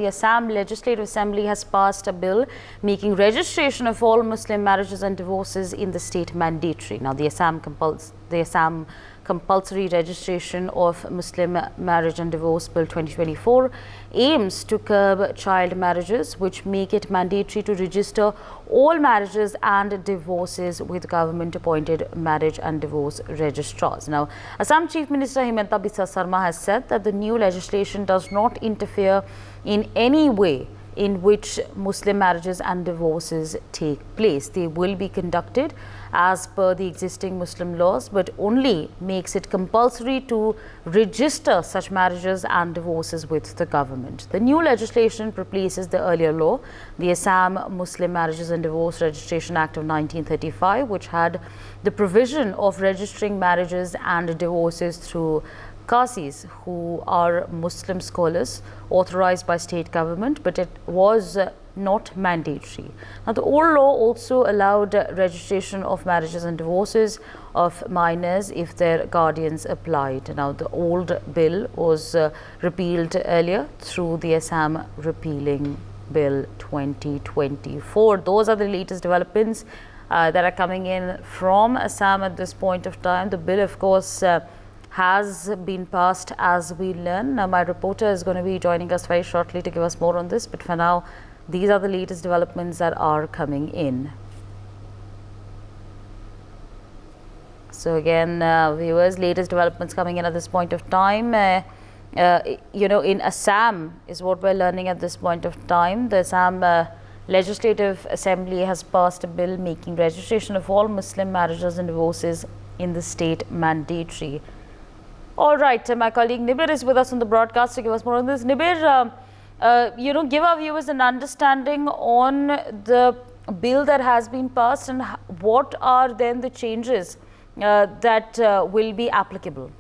the Assam Legislative Assembly has passed a bill making registration of all Muslim marriages and divorces in the state mandatory. Now, the Assam Compulsory Registration of Muslim Marriage and Divorce Bill 2024 aims to curb child marriages, which make it mandatory to register all marriages and divorces with government-appointed marriage and divorce registrars. Now, Assam Chief Minister Himanta Biswa Sarma has said that the new legislation does not interfere in any way in which Muslim marriages and divorces take place. They will be conducted as per the existing Muslim laws, but only makes it compulsory to register such marriages and divorces with the government. The new legislation replaces the earlier law, the Assam Muslim Marriages and Divorce Registration Act of 1935, which had the provision of registering marriages and divorces through Qazis, who are Muslim scholars authorized by state government, but it was not mandatory. Now, the old law also allowed registration of marriages and divorces of minors if their guardians applied. Now, the old bill was repealed earlier through the Assam Repealing Bill 2024. Those are the latest developments that are coming in from Assam at this point of time. The bill, of course, has been passed as we learn. Now, my reporter is going to be joining us very shortly to give us more on this, but for now, these are the latest developments that are coming in. So again, viewers, latest developments coming in at this point of time. In Assam is what we're learning at this point of time. The Assam Legislative Assembly has passed a bill making registration of all Muslim marriages and divorces in the state mandatory. All right, my colleague Nibir is with us on the broadcast to give us more on this. Nibir, give our viewers an understanding on the bill that has been passed and what are then the changes that will be applicable.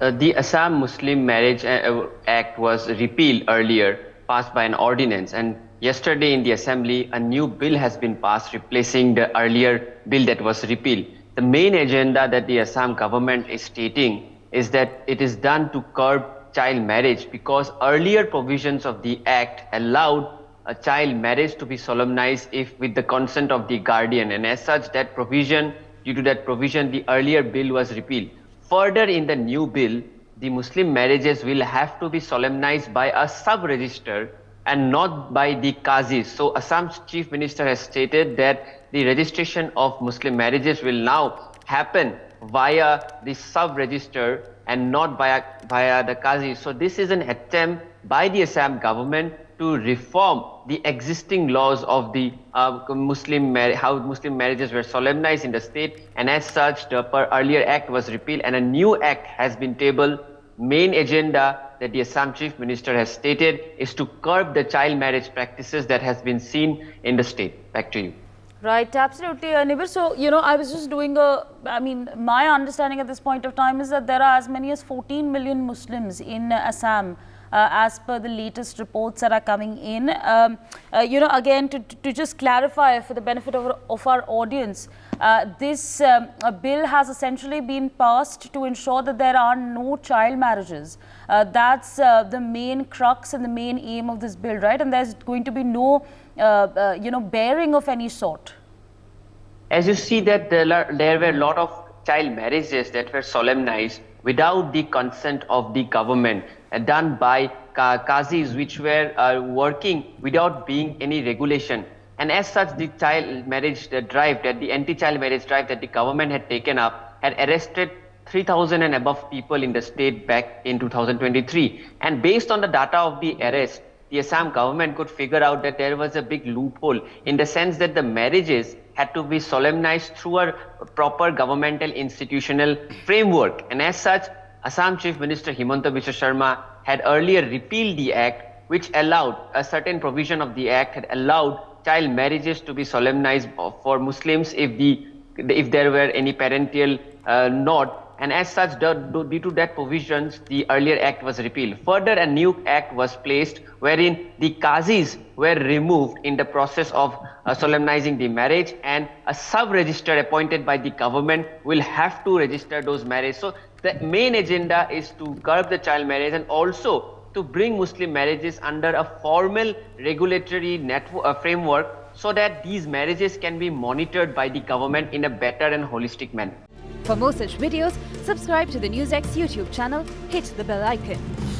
The Assam Muslim Marriage Act was repealed earlier, passed by an ordinance, and yesterday in the Assembly, a new bill has been passed replacing the earlier bill that was repealed. The main agenda that the Assam government is stating is that it is done to curb child marriage because earlier provisions of the act allowed a child marriage to be solemnized if with the consent of the guardian, and as such due to that provision the earlier bill was repealed. Further, in the new bill, the Muslim marriages will have to be solemnized by a sub-register and not by the Qazis. So Assam's Chief Minister has stated that the registration of Muslim marriages will now happen via the sub-register and not via the Qazis. So this is an attempt by the Assam government to reform the existing laws of the how Muslim marriages were solemnized in the state, and as such the earlier act was repealed and a new act has been tabled. Main agenda that the Assam Chief Minister has stated is to curb the child marriage practices that has been seen in the state. Back to you. Right, absolutely, Nibir. So, I was just doing my understanding at this point of time is that there are as many as 14 million Muslims in Assam, as per the latest reports that are coming in. Again, to just clarify for the benefit of our audience, this bill has essentially been passed to ensure that there are no child marriages. That's the main crux and the main aim of this bill, right? And there's going to be no bearing of any sort. As you see that there were a lot of child marriages that were solemnized without the consent of the government, done by Qazis, which were working without being any regulation. And as such, the child marriage drive, the anti-child marriage drive that the government had taken up, had arrested 3,000 and above people in the state back in 2023. And based on the data of the arrest, the Assam government could figure out that there was a big loophole in the sense that the marriages had to be solemnized through a proper governmental institutional framework. And as such, Assam Chief Minister Himanta Biswa Sarma had earlier repealed the act, which allowed a certain provision of the act had allowed child marriages to be solemnized for Muslims if there were any parental nod. And as such, due to that provisions, the earlier act was repealed. Further, a new act was placed wherein the Qazis were removed in the process of solemnizing the marriage, and a sub-register appointed by the government will have to register those marriages. So the main agenda is to curb the child marriage and also to bring Muslim marriages under a formal regulatory framework so that these marriages can be monitored by the government in a better and holistic manner. For more such videos, subscribe to the NewsX YouTube channel, hit the bell icon.